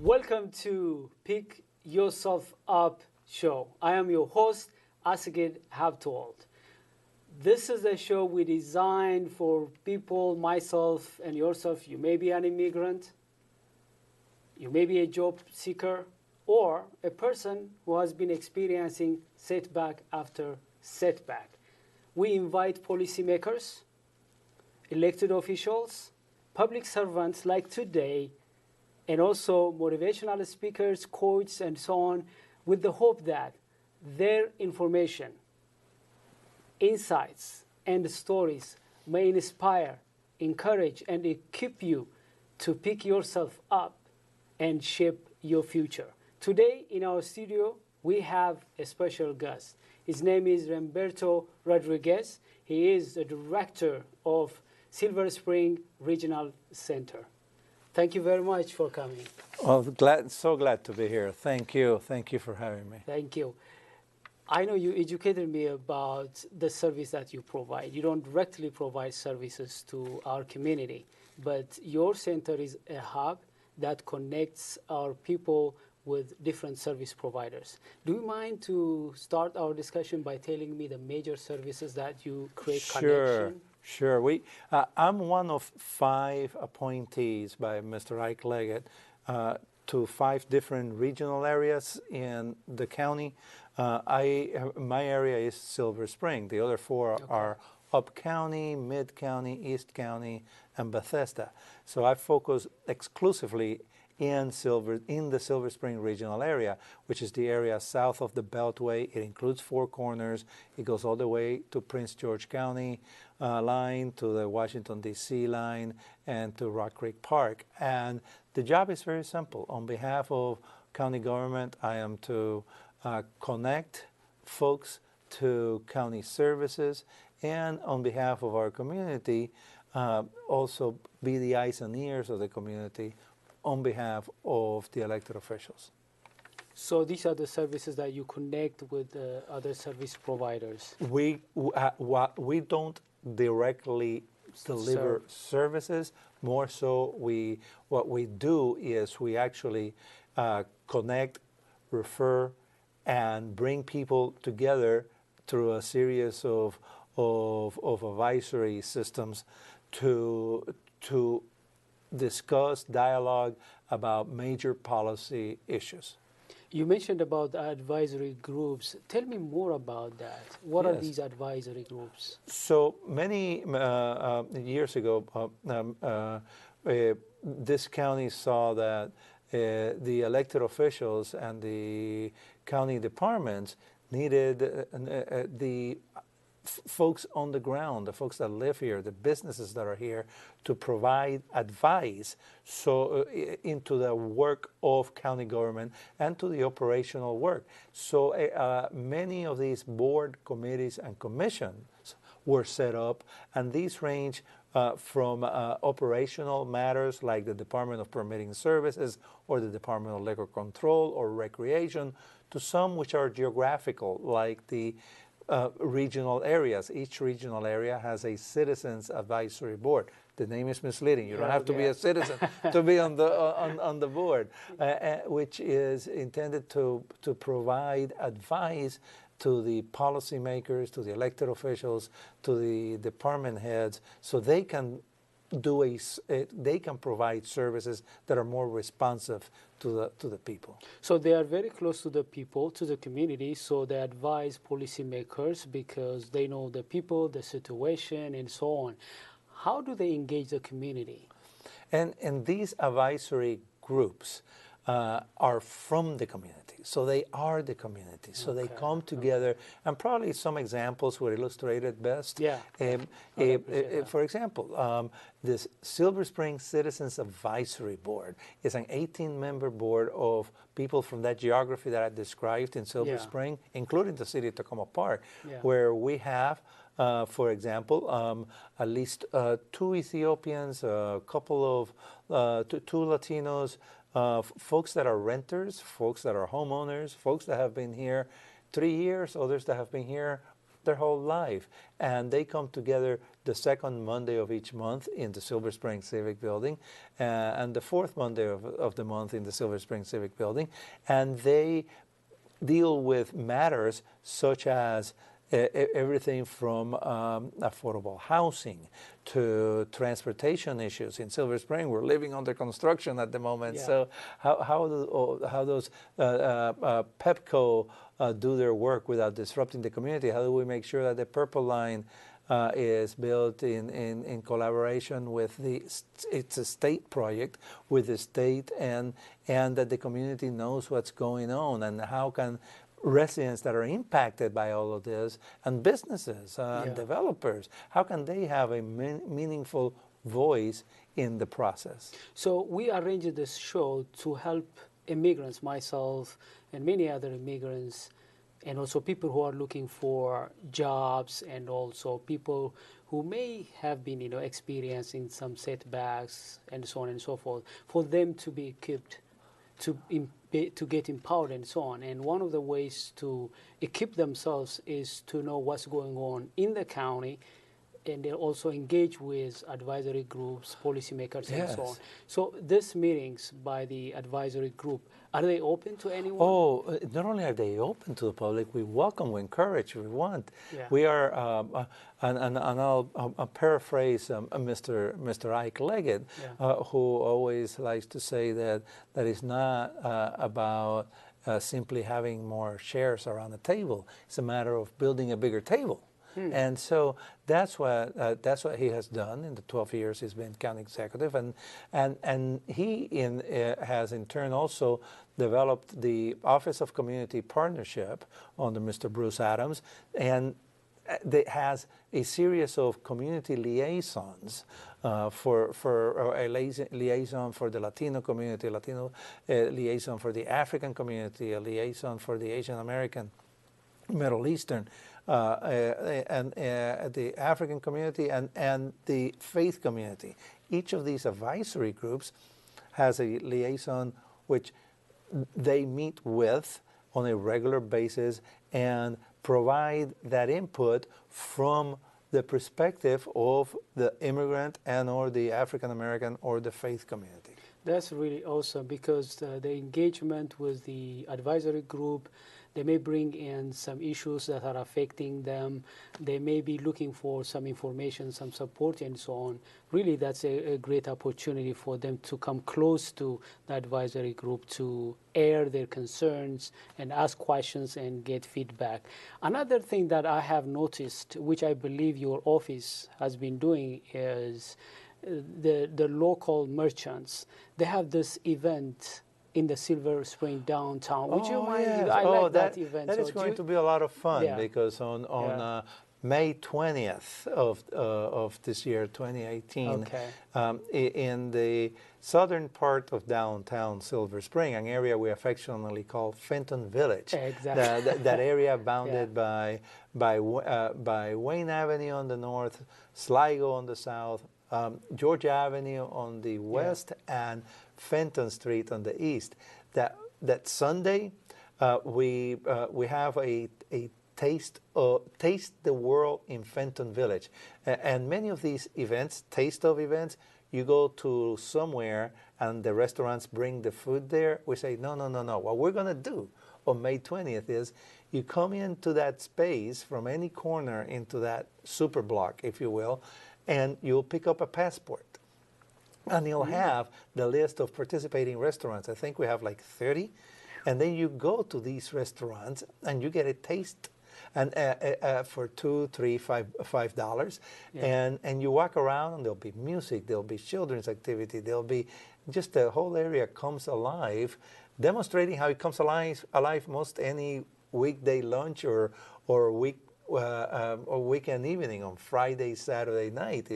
Welcome to Pick Yourself Up show. I am your host, Asagid Habtold. This is a show we designed for people, myself and yourself. You may be an immigrant, you may be a job seeker, or a person who has been experiencing setback after setback. We invite policymakers, elected officials, public servants like today, and also motivational speakers, coaches, and so on, with the hope that their information, insights, and stories may inspire, encourage, and equip you to pick yourself up and shape your future. Today in our studio, we have a special guest. His name is Reemberto Rodriguez. He is the director of Silver Spring Regional Center. Thank you very much for coming. Oh, so glad to be here. Thank you. Thank you for having me. Thank you. I know you educated me about the service that you provide. You don't directly provide services to our community, but your center is a hub that connects our people with different service providers. Do you mind to start our discussion by telling me the major services that you create connection? Sure. I'm one of 5 appointees by Mr. Ike Leggett to 5 different regional areas in the county. My area is Silver Spring. The other 4 are Up County, Mid County, East County, and Bethesda. So I focus exclusively in the Silver Spring regional area, which is the area south of the Beltway. It includes 4 Corners. It goes all the way to Prince George County line, to the Washington, D.C. line, and to Rock Creek Park. And the job is very simple. On behalf of county government, I am to connect folks to county services, and on behalf of our community, also be the eyes and ears of the community on behalf of the elected officials. So these are the services that you connect with other service providers. We don't directly deliver services. More so, what we do is we actually connect, refer, and bring people together through a series of advisory systems to discuss, dialogue about major policy issues. You mentioned about advisory groups. Tell me more about that. What are these advisory groups? So many years ago, this county saw that the elected officials and the county departments needed the folks on the ground, the folks that live here, the businesses that are here, to provide advice into the work of county government and to the operational work. So many of these board committees and commissions were set up, and these range from operational matters like the Department of Permitting Services or the Department of Liquor Control or Recreation, to some which are geographical, like the regional areas. Each regional area has a citizens advisory board. The name is misleading. You don't have to be a citizen to be on the board, which is intended to provide advice to the policymakers, to the elected officials, to the department heads, so they can they can provide services that are more responsive to the people. So they are very close to the people, to the community, so they advise policymakers because they know the people, the situation, and so on. How do they engage the community? And these advisory groups are from the community. So they are the community. So they come together, and probably some examples were illustrated best. Yeah. For example, this Silver Spring Citizens Advisory Board is an 18-member board of people from that geography that I described in Silver Spring, including the city of Tacoma Park, where we have, for example, at least 2 Ethiopians, a couple of 2 Latinos, folks that are renters, folks that are homeowners, folks that have been here 3 years, others that have been here their whole life. And they come together the second Monday of each month in the Silver Spring Civic Building, and the fourth Monday of the month in the Silver Spring Civic Building. And they deal with matters such as everything from affordable housing to transportation issues. In Silver Spring, we're living under construction at the moment. So how does Pepco do their work without disrupting the community? How do we make sure that the Purple Line is built in collaboration with it's a state project with the state, and that the community knows what's going on, and how can residents that are impacted by all of this, and businesses and developers, how can they have a meaningful voice in the process? So we arranged this show to help immigrants, myself and many other immigrants, and also people who are looking for jobs, and also people who may have been, experiencing some setbacks and so on and so forth, for them to be equipped to get empowered and so on. And one of the ways to equip themselves is to know what's going on in the county, and they also engage with advisory groups, policymakers, and so on. So these meetings by the advisory group, are they open to anyone? Oh, not only are they open to the public, we welcome, we encourage, we want. We are, and I'll paraphrase Mr. Ike Leggett, who always likes to say that it's not about simply having more chairs around the table. It's a matter of building a bigger table. And so that's what he has done in the 12 years he's been county executive, and he has in turn also developed the Office of Community Partnership under Mr. Bruce Adams, and that has a series of community liaisons for a liaison for the Latino community, liaison for the African community, a liaison for the Asian American, Middle Eastern, and the African community, and the faith community. Each of these advisory groups has a liaison which they meet with on a regular basis and provide that input from the perspective of the immigrant and or the African American or the faith community. That's really awesome, because the engagement with the advisory group, they may bring in some issues that are affecting them. They may be looking for some information, some support, and so on. Really, that's a great opportunity for them to come close to the advisory group, to air their concerns and ask questions and get feedback. Another thing that I have noticed, which I believe your office has been doing, is the local merchants. They have this event in the Silver Spring downtown. Would you mind? Yes. I like that event. That is going to be a lot of fun, because on May 20th of this year, 2018, in the southern part of downtown Silver Spring, an area we affectionately call Fenton Village. Exactly. That area bounded by Wayne Avenue on the north, Sligo on the south, Georgia Avenue on the west, and Fenton Street on the east. That Sunday, we have a taste the world in Fenton Village, and many of these events, taste of events, you go to somewhere and the restaurants bring the food there. We say no. What we're gonna do on May 20th is you come into that space from any corner into that super block, if you will, and you'll pick up a passport. And you'll have the list of participating restaurants. I think we have like 30. And then you go to these restaurants and you get a taste and for $2, $3, $5, and you walk around, and there'll be music, there'll be children's activity, there'll be just the whole area comes alive, demonstrating how it comes alive most any weekday lunch or weekend evening on Friday, Saturday night.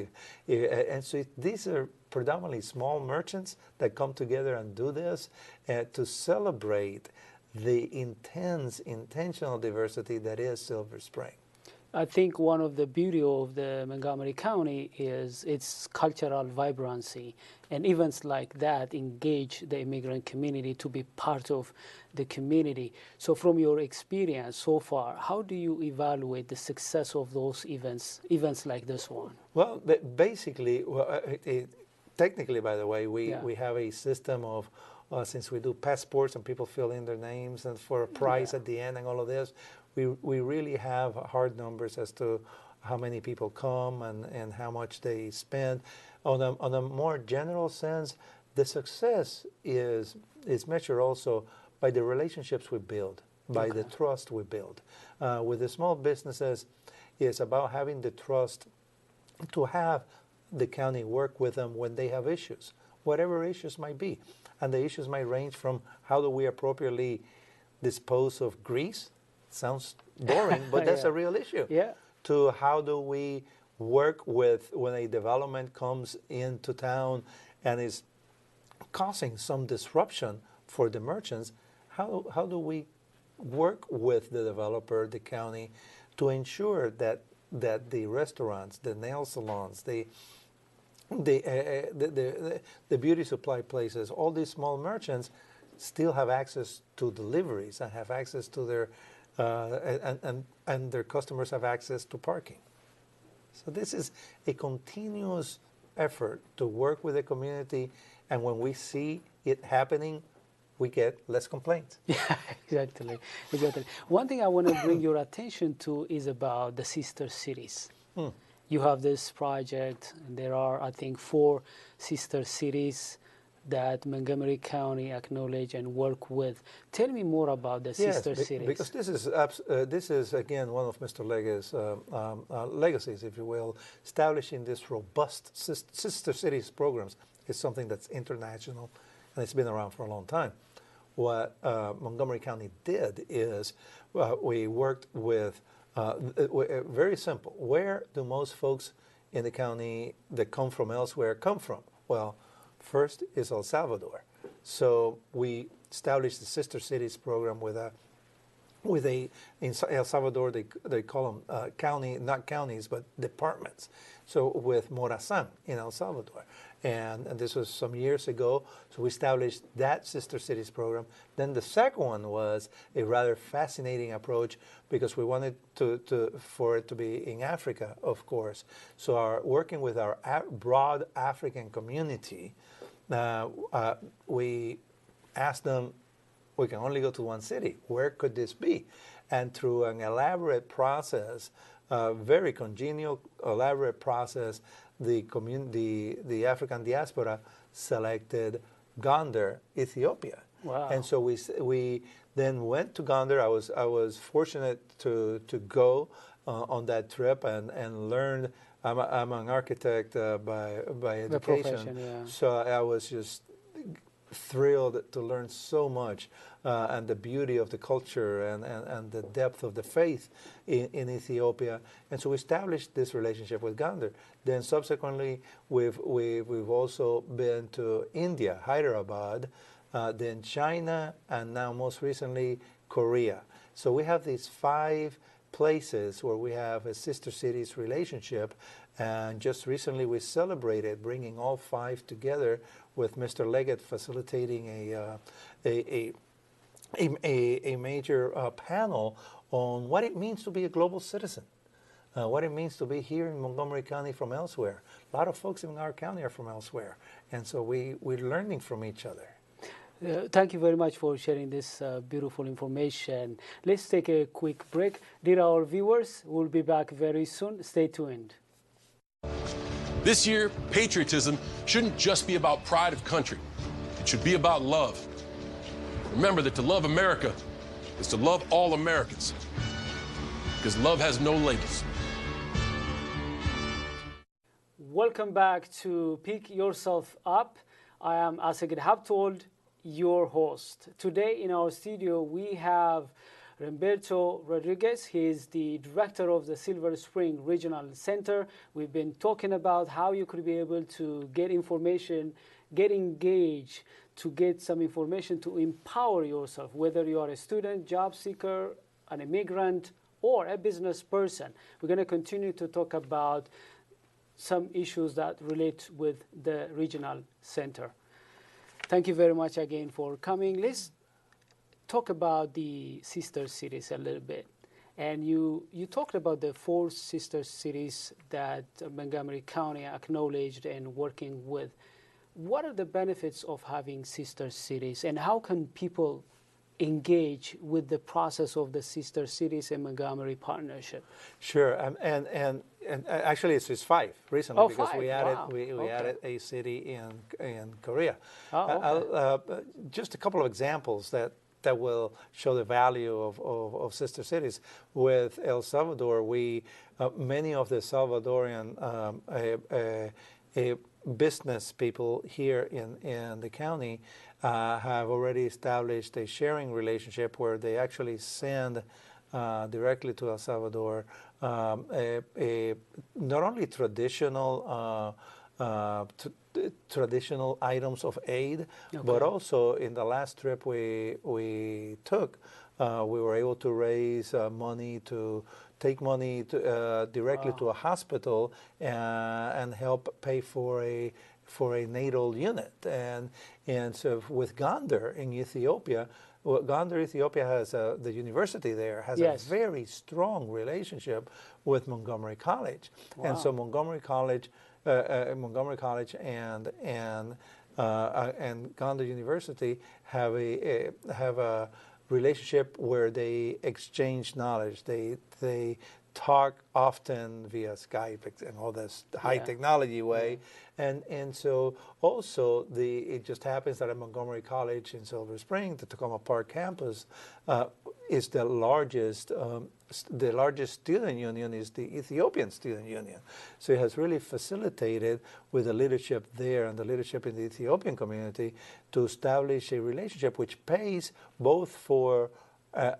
And so these are predominantly small merchants that come together and do this to celebrate the intentional diversity that is Silver Spring. I think one of the beauty of the Montgomery County is its cultural vibrancy, and events like that engage the immigrant community to be part of the community. So from your experience so far, how do you evaluate the success of those events like this one? Well, basically, technically, by the way, we have a system of, since we do passports and people fill in their names and for a prize at the end and all of this, we really have hard numbers as to how many people come and how much they spend. On a more general sense, the success is measured also by the relationships we build, by the trust we build. With the small businesses, it's about having the trust to have the county work with them when they have issues, whatever issues might be. And the issues might range from how do we appropriately dispose of grease? Sounds boring, but that's a real issue. Yeah. To how do we work with when a development comes into town and is causing some disruption for the merchants, how do we work with the developer, the county, to ensure that the restaurants, the nail salons, the beauty supply places, all these small merchants still have access to deliveries and have access to their and their customers have access to parking. So this is a continuous effort to work with the community, and when we see it happening, we get less complaints. Yeah, exactly. One thing I want to bring your attention to is about the sister cities. You have this project, and there are, I think, 4 sister cities that Montgomery County acknowledge and work with. Tell me more about the sister cities. Because this is again one of Mr. Lega's legacies, if you will. Establishing this robust sister cities programs is something that's international, and it's been around for a long time. What Montgomery County did is we worked with very simple. Where do most folks in the county that come from elsewhere come from? Well, first is El Salvador. So we established the Sister Cities program in El Salvador, they call them not counties, but departments. So with Morazan in El Salvador. And this was some years ago. So we established that Sister Cities program. Then the second one was a rather fascinating approach because we wanted for it to be in Africa, of course. So working with our broad African community, we asked them, we can only go to one city. Where could this be? And through an elaborate process, very congenial, elaborate process, the African diaspora selected Gondar, Ethiopia. Wow. And so we then went to Gondar. I was fortunate to go on that trip and learn. I'm an architect by education, the profession, yeah. So I was just thrilled to learn so much and the beauty of the culture and the depth of the faith in Ethiopia. And so we established this relationship with Gondar. Then subsequently, we've also been to India, Hyderabad, then China, and now most recently Korea. So we have these 5 places where we have a sister cities relationship, and just recently we celebrated bringing all 5 together with Mr. Leggett facilitating a major panel on what it means to be a global citizen, what it means to be here in Montgomery County from elsewhere. A lot of folks in our county are from elsewhere, and so we're learning from each other. Thank you very much for sharing this beautiful information. Let's take a quick break. Dear our viewers, we'll be back very soon. Stay tuned. This year, patriotism shouldn't just be about pride of country. It should be about love. Remember that to love America is to love all Americans. because love has no labels. Welcome back to Pick Yourself Up. I am, as I have told, your host. Today in our studio we have Reemberto Rodriguez. He is the director of the Silver Spring Regional Center. We've been talking about how you could be able to get information, get engaged, to get some information to empower yourself, whether you are a student, job seeker, an immigrant, or a business person. We're going to continue to talk about some issues that relate with the regional center. Thank you very much again for coming. Let's talk about the sister cities a little bit. And you talked about the 4 sister cities that Montgomery County acknowledged and working with. What are the benefits of having sister cities, and how can people engage with the process of the sister cities and Montgomery partnership? Sure, and actually it's 5 recently, because 5. we added Wow. we added a city in Korea. Oh, okay. Just a couple of examples that will show the value of sister cities. With El Salvador, many of the Salvadorian business people here in the county have already established a sharing relationship where they actually send directly to El Salvador not only traditional items of aid, but also in the last trip we took, we were able to raise money to take money to, directly to a hospital and help pay for a natal unit. And so with Gondar in Ethiopia, Gondar, Ethiopia has the university there has a very strong relationship with Montgomery College, and so Montgomery College and Gondar University have a relationship where they exchange knowledge. They talk often via Skype and all this high technology way. And so also it just happens that at Montgomery College in Silver Spring, the Tacoma Park campus, is the largest student union is the Ethiopian Student Union. So it has really facilitated with the leadership there and the leadership in the Ethiopian community to establish a relationship which pays both for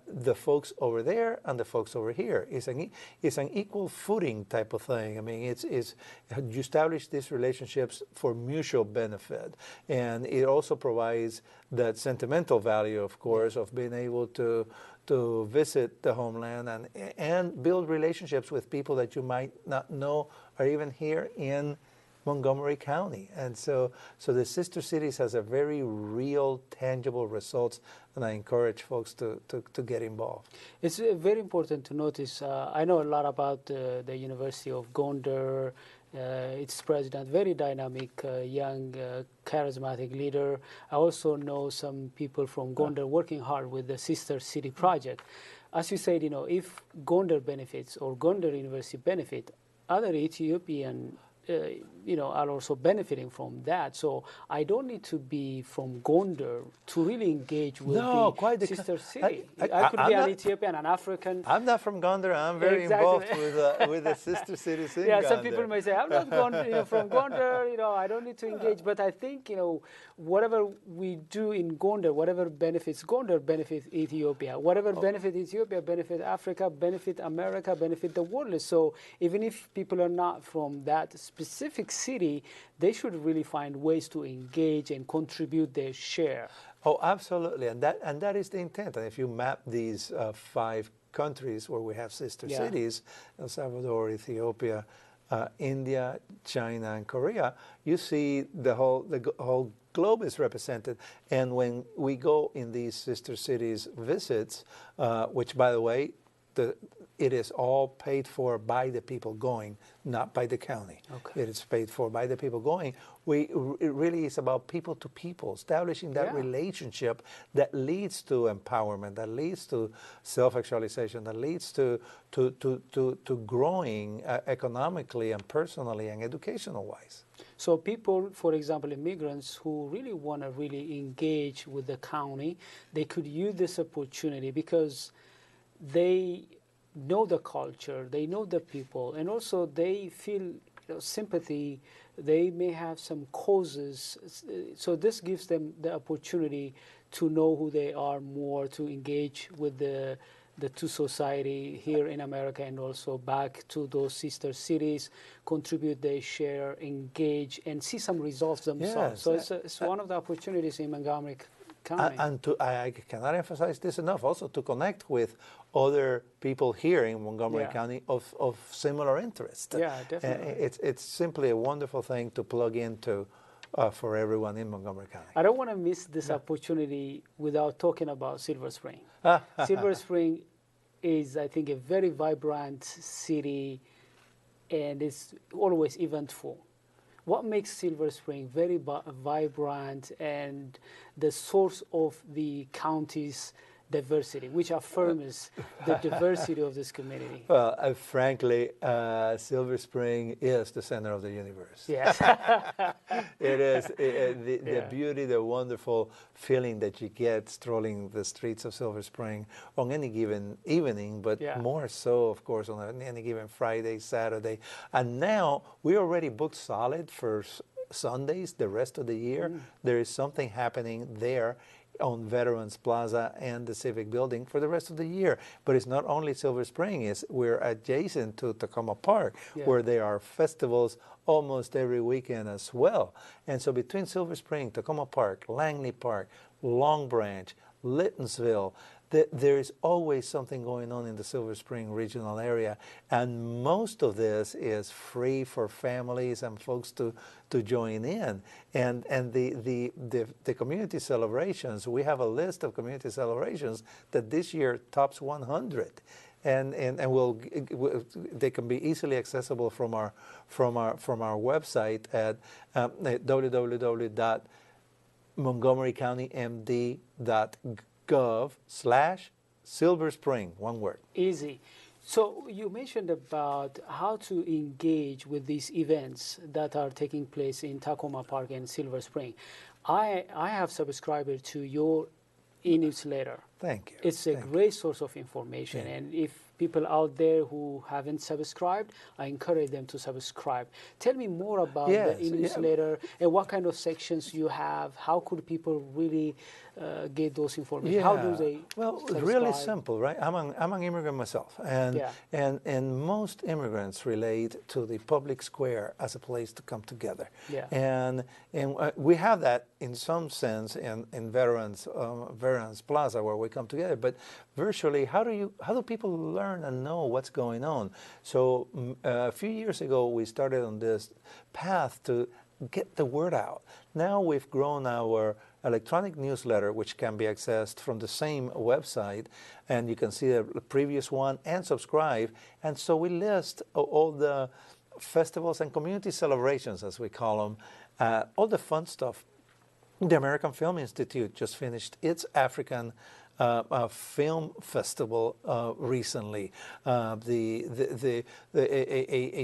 the folks over there and the folks over here. It's an equal footing type of thing. I mean, you establish these relationships for mutual benefit, and it also provides that sentimental value, of course, of being able to visit the homeland and build relationships with people that you might not know are even here in Montgomery County. And so the sister cities has a very real, tangible results, and I encourage folks to get involved. It's very important to notice. I know a lot about the University of Gondar, its president, very dynamic, young, charismatic leader. I also know some people from Gondar working hard with the Sister City Project. As you said, if Gondar benefits or Gondar University benefit, other Ethiopian are also benefiting from that. So I don't need to be from Gondar to really engage with the sister city. I could be an Ethiopian, an African. I'm not from Gondar. I'm very involved with the sister cities in Gondar. Some people may say, I'm not from Gondar, I don't need to engage. But I think, whatever we do in Gondar, whatever benefits Gondar, benefits Ethiopia. Whatever benefits Ethiopia, benefit Africa, benefit America, benefit the world. So even if people are not from that specific city, they should really find ways to engage and contribute their share. Oh, absolutely, and that is the intent. And if you map these 5 countries where we have sister cities, El Salvador, Ethiopia, India, China, and Korea, you see the whole globe is represented. And when we go in these sister cities visits, which, by the way, it is all paid for by the people going, not by the county. Okay. It is paid for by the people going. It really is about people to people, establishing that relationship that leads to empowerment, that leads to self-actualization, that leads to growing economically and personally and educational-wise. So people, for example, immigrants who really want to really engage with the county, they could use this opportunity because they know the culture, they know the people, and also they feel sympathy. They may have some causes, so this gives them the opportunity to know who they are more, to engage with the two society here in America and also back to those sister cities, contribute their share, engage, and see some results themselves. Yes, So it's one of the opportunities in Montgomery County. And I cannot emphasize this enough, also to connect with other people here in Montgomery County of similar interest. Yeah, definitely. It's simply a wonderful thing to plug into for everyone in Montgomery County. I don't want to miss this opportunity without talking about Silver Spring. Silver Spring is, I think, a very vibrant city, and it's always eventful. What makes Silver Spring very vibrant and the source of the county's diversity, which affirms the diversity of this community? Well, frankly, Silver Spring is the center of the universe. Yes. It is. The beauty, the wonderful feeling that you get strolling the streets of Silver Spring on any given evening, but more so, of course, on any given Friday, Saturday. And now we already booked solid for Sundays the rest of the year. There is something happening there on Veterans Plaza and the Civic Building for the rest of the year. But it's not only Silver Spring, we're adjacent to Tacoma Park, where there are festivals almost every weekend as well. And so between Silver Spring, Tacoma Park, Langley Park, Long Branch, Littonsville, there is always something going on in the Silver Spring regional area, and most of this is free for families and folks to join in. And the community celebrations, we have a list of community celebrations that this year tops 100. And they can be easily accessible from our website at www.montgomerycountymd.gov/Silver Spring, one word. Easy. So you mentioned about how to engage with these events that are taking place in Tacoma Park and Silver Spring. I have subscribed to your e-newsletter. Thank you. It's a great source of information, and if people out there who haven't subscribed, I encourage them to subscribe. Tell me more about the e-newsletter and what kind of sections you have. How could people really get those information? How do they subscribe? Really simple, right? I'm an immigrant myself, and most immigrants relate to the public square as a place to come together. And we have that in some sense in Veterans Plaza, where we come together. But virtually, how do people learn and know what's going on? So a few years ago, we started on this path to get the word out. Now we've grown our electronic newsletter, which can be accessed from the same website, and you can see the previous one and subscribe. And so we list all the festivals and community celebrations, as we call them, all the fun stuff. The American Film Institute just finished its African film festival recently. A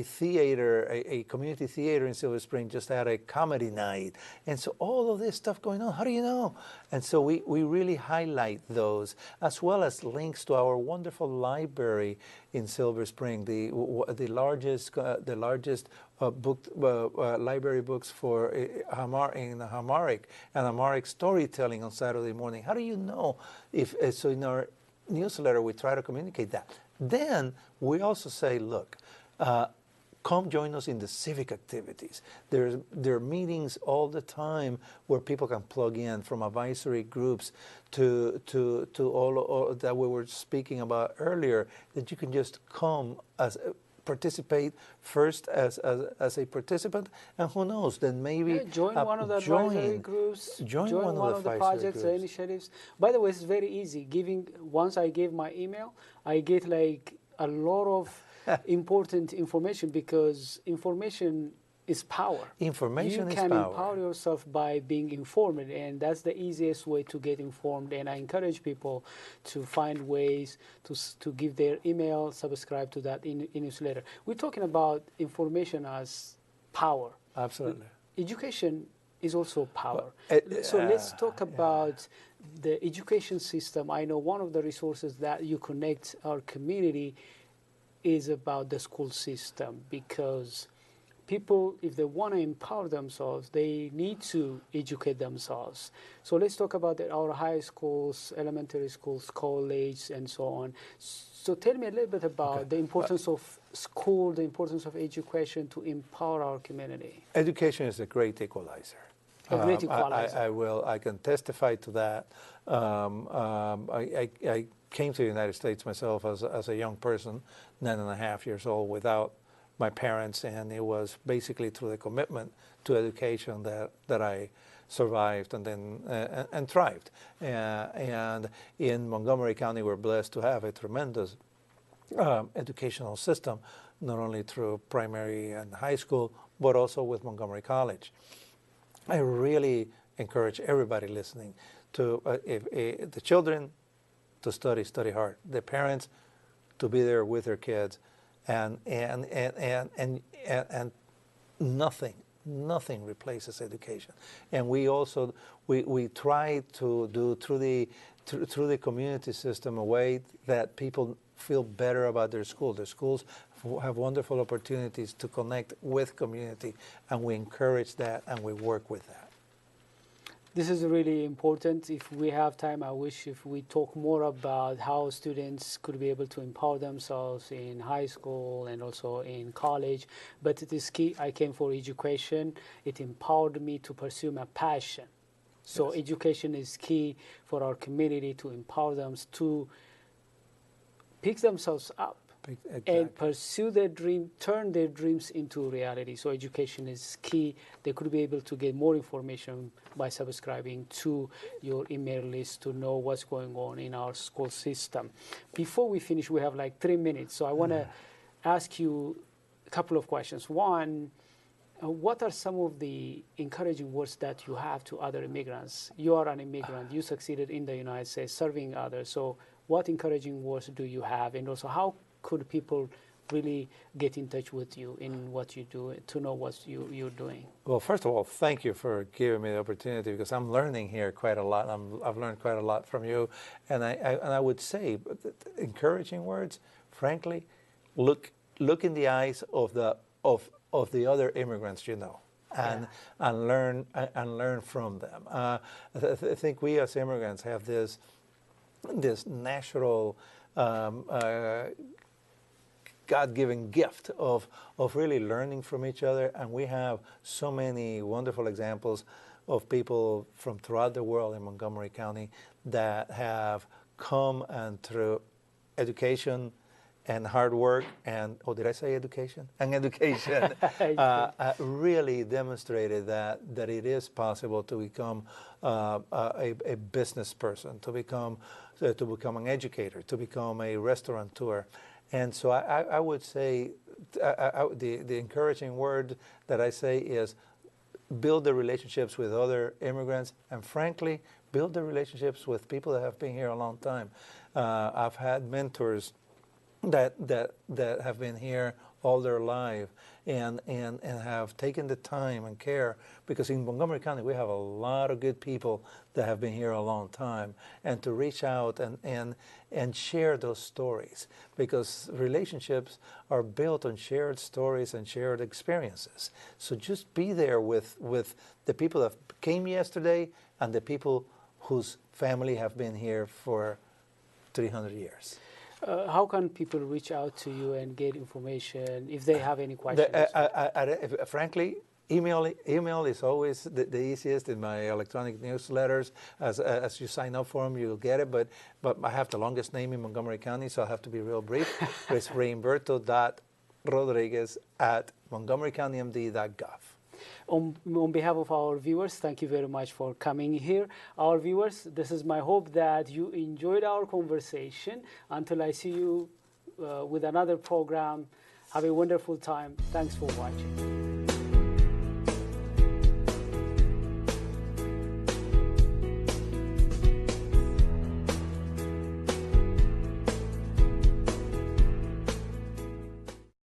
theater, a community theater in Silver Spring just had a comedy night. And so all of this stuff going on, how do you know? And so we really highlight those, as well as links to our wonderful library in Silver Spring, the largest library books for Amharic and Amharic storytelling on Saturday morning. How do you know? So in our newsletter, we try to communicate that. Then we also say, look, come join us in the civic activities. There are meetings all the time where people can plug in, from advisory groups to all that we were speaking about earlier, that you can just come participate first as a participant, and who knows, then maybe join one of the advisory groups, join one of the projects or initiatives. By the way, it's very easy. Once I gave my email, I get like a lot of important information, because information is power. Information is power. You can empower yourself by being informed, and that's the easiest way to get informed. And I encourage people to find ways to give their email, subscribe to that newsletter. We're talking about information as power. Absolutely. Education is also power. So let's talk about the education system. I know one of the resources that you connect our community is about the school system, because people, if they want to empower themselves, they need to educate themselves. So let's talk about our high schools, elementary schools, college, and so on. So tell me a little bit about the importance of school, the importance of education to empower our community. Education is a great equalizer. A great equalizer. I can testify to that. I came to the United States myself as a young person, 9.5 years old, without my parents, and it was basically through the commitment to education that I survived and then and thrived. And in Montgomery County, we're blessed to have a tremendous educational system, not only through primary and high school, but also with Montgomery College. I really encourage everybody listening to, the children, to study hard. The parents, to be there with their kids, and nothing replaces education. And we also we try to do through the community system a way that people feel better about their school. Their schools have wonderful opportunities to connect with community, and we encourage that and we work with that. This is really important. If we have time, I wish if we talk more about how students could be able to empower themselves in high school and also in college. But it is key. I came for education. It empowered me to pursue my passion. So yes, education is key for our community to empower them to pick themselves up. Exactly. And pursue their dream, turn their dreams into reality. So education is key. They could be able to get more information by subscribing to your email list to know what's going on in our school system. Before we finish, we have like 3 minutes. So I want to ask you a couple of questions. One, what are some of the encouraging words that you have to other immigrants? You are an immigrant. You succeeded in the United States serving others. So what encouraging words do you have? And also, how could people really get in touch with you in what you do, to know what you're doing? Well, first of all, thank you for giving me the opportunity, because I'm learning here quite a lot. I've learned quite a lot from you, and I would say, encouraging words. Frankly, look in the eyes of the other immigrants you know, and learn from them. I think we as immigrants have this natural God-given gift of really learning from each other, and we have so many wonderful examples of people from throughout the world in Montgomery County that have come and through education and hard work and, did I say education? And education really demonstrated that it is possible to become a business person, to become an educator, to become a restaurateur. And so I would say the encouraging word that I say is build the relationships with other immigrants, and frankly, build the relationships with people that have been here a long time. I've had mentors that have been here all their life and have taken the time and care, because in Montgomery County we have a lot of good people that have been here a long time, and to reach out and share those stories, because relationships are built on shared stories and shared experiences. So just be there with the people that came yesterday and the people whose family have been here for 300 years. How can people reach out to you and get information if they have any questions? Frankly, email is always the easiest in my electronic newsletters. As you sign up for them, you'll get it. But I have the longest name in Montgomery County, so I'll have to be real brief. It's Reemberto.Rodriguez@montgomerycountymd.gov. On behalf of our viewers, thank you very much for coming here. Our viewers, this is my hope that you enjoyed our conversation. Until I see you with another program, have a wonderful time. Thanks for watching.